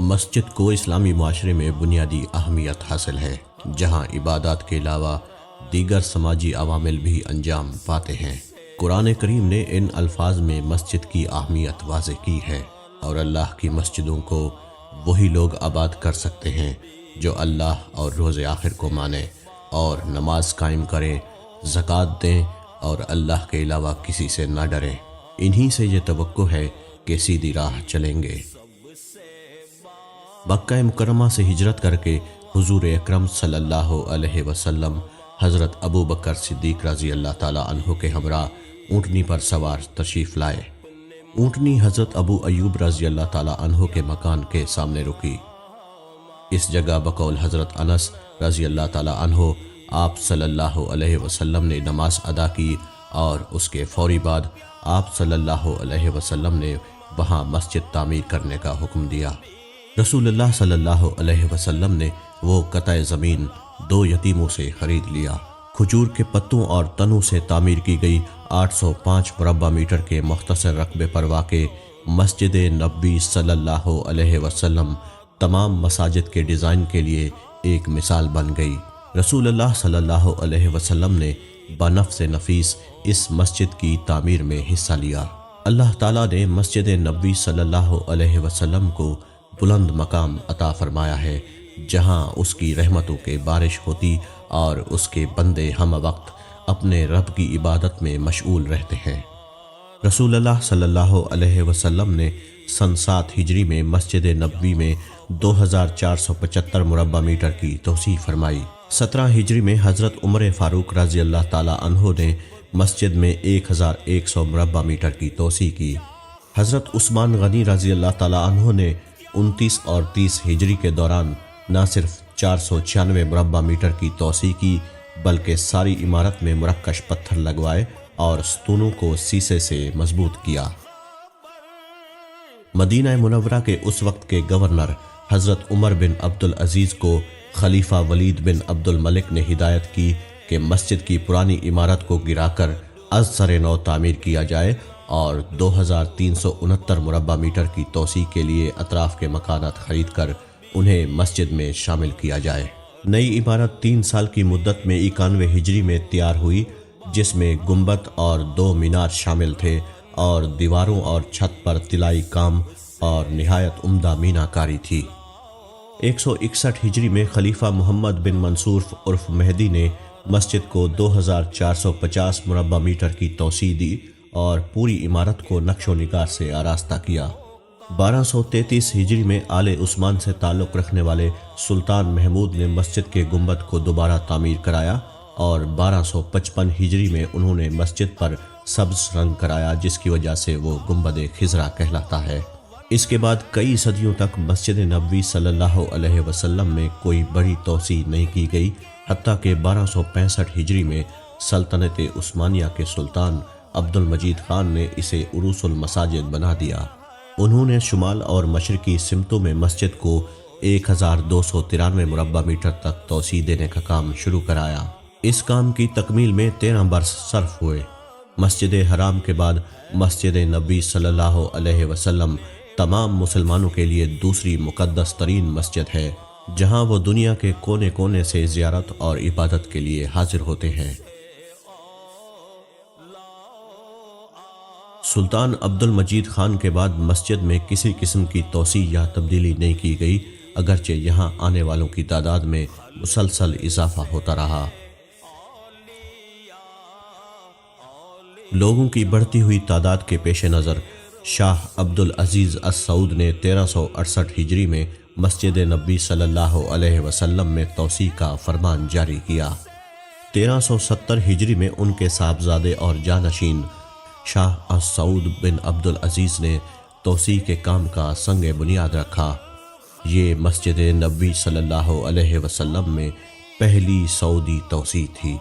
مسجد کو اسلامی معاشرے میں بنیادی اہمیت حاصل ہے، جہاں عبادات کے علاوہ دیگر سماجی عوامل بھی انجام پاتے ہیں۔ قرآن کریم نے ان الفاظ میں مسجد کی اہمیت واضح کی ہے، اور اللہ کی مسجدوں کو وہی لوگ آباد کر سکتے ہیں جو اللہ اور روز آخر کو مانیں اور نماز قائم کریں، زکوٰۃ دیں اور اللہ کے علاوہ کسی سے نہ ڈریں۔ انہی سے یہ توقع ہے کہ سیدھی راہ چلیں گے۔ مکہ مکرمہ سے ہجرت کر کے حضور اکرم صلی اللہ علیہ وسلم حضرت ابو بکر صدیق رضی اللہ تعالی عنہ کے ہمراہ اونٹنی پر سوار تشریف لائے۔ اونٹنی حضرت ابو ایوب رضی اللہ تعالی عنہ کے مکان کے سامنے رکی۔ اس جگہ بقول حضرت انس رضی اللہ تعالی عنہ آپ صلی اللہ علیہ وسلم نے نماز ادا کی، اور اس کے فوری بعد آپ صلی اللہ علیہ وسلم نے وہاں مسجد تعمیر کرنے کا حکم دیا۔ رسول اللہ صلی اللہ علیہ وسلم نے وہ قطع زمین 2 یتیموں سے خرید لیا۔ کھجور کے پتوں اور تنوں سے تعمیر کی گئی 805 مربع میٹر کے مختصر رقبے پر واقع مسجد نبوی صلی اللہ علیہ وسلم تمام مساجد کے ڈیزائن کے لیے ایک مثال بن گئی۔ رسول اللہ صلی اللہ علیہ وسلم نے بنفس نفیس اس مسجد کی تعمیر میں حصہ لیا۔ اللہ تعالیٰ نے مسجد نبوی صلی اللہ علیہ وسلم کو بلند مقام عطا فرمایا ہے، جہاں اس کی رحمتوں کے بارش ہوتی اور اس کے بندے ہم وقت اپنے رب کی عبادت میں مشغول رہتے ہیں۔ رسول اللہ صلی اللہ علیہ وسلم نے سن 7 ہجری میں مسجد نبوی میں 2475 مربع میٹر کی توسیع فرمائی۔ 17 ہجری میں حضرت عمر فاروق رضی اللہ تعالی عنہ نے مسجد میں 1100 مربع میٹر کی توسیع کی۔ حضرت عثمان غنی رضی اللہ تعالی عنہ نے 29 اور 30 ہجری کے دوران نہ صرف 496 مربع میٹر کی توسیع کی، بلکہ ساری عمارت میں مرکش پتھر لگوائے اور ستونوں کو سیسے سے مضبوط کیا۔ مدینہ منورہ کے اس وقت کے گورنر حضرت عمر بن عبد العزیز کو خلیفہ ولید بن عبد الملک نے ہدایت کی کہ مسجد کی پرانی عمارت کو گرا کر از سر نو تعمیر کیا جائے اور 2369 مربع میٹر کی توسیع کے لیے اطراف کے مکانات خرید کر انہیں مسجد میں شامل کیا جائے۔ نئی عمارت 3 سال کی مدت میں 91 ہجری میں تیار ہوئی، جس میں گنبد اور 2 مینار شامل تھے، اور دیواروں اور چھت پر طلائی کام اور نہایت عمدہ مینہ کاری تھی۔ 161 ہجری میں خلیفہ محمد بن منصور عرف مہدی نے مسجد کو 2450 مربع میٹر کی توسیع دی اور پوری عمارت کو نقش و نگار سے آراستہ کیا۔ 1233 ہجری میں آل عثمان سے تعلق رکھنے والے سلطان محمود نے مسجد کے گنبد کو دوبارہ تعمیر کرایا، اور 1255 ہجری میں انہوں نے مسجد پر سبز رنگ کرایا، جس کی وجہ سے وہ گنبد خضرا کہلاتا ہے۔ اس کے بعد کئی صدیوں تک مسجد نبوی صلی اللہ علیہ وسلم میں کوئی بڑی توسیع نہیں کی گئی، حتیٰ کہ 1265 ہجری میں سلطنت عثمانیہ کے سلطان عبد المجید خان نے اسے عروس المساجد بنا دیا۔ انہوں نے شمال اور مشرقی سمتوں میں مسجد کو 1293 مربع میٹر تک توسیع دینے کا کام شروع کرایا۔ اس کام کی تکمیل میں 13 برس صرف ہوئے۔ مسجد حرام کے بعد مسجد نبوی صلی اللہ علیہ وسلم تمام مسلمانوں کے لیے دوسری مقدس ترین مسجد ہے، جہاں وہ دنیا کے کونے کونے سے زیارت اور عبادت کے لیے حاضر ہوتے ہیں۔ سلطان عبد المجید خان کے بعد مسجد میں کسی قسم کی توسیع یا تبدیلی نہیں کی گئی، اگرچہ یہاں آنے والوں کی تعداد میں مسلسل اضافہ ہوتا رہا۔ لوگوں کی بڑھتی ہوئی تعداد کے پیش نظر شاہ عبد العزیز السعود نے 1368 ہجری میں مسجد نبوی صلی اللہ علیہ وسلم میں توسیع کا فرمان جاری کیا۔ 1370 ہجری میں ان کے صاحبزادے اور جانشین شاہ السعود بن عبد العزیز نے توسیع کے کام کا سنگ بنیاد رکھا۔ یہ مسجد نبوی صلی اللہ علیہ وسلم میں پہلی سعودی توسیع تھی۔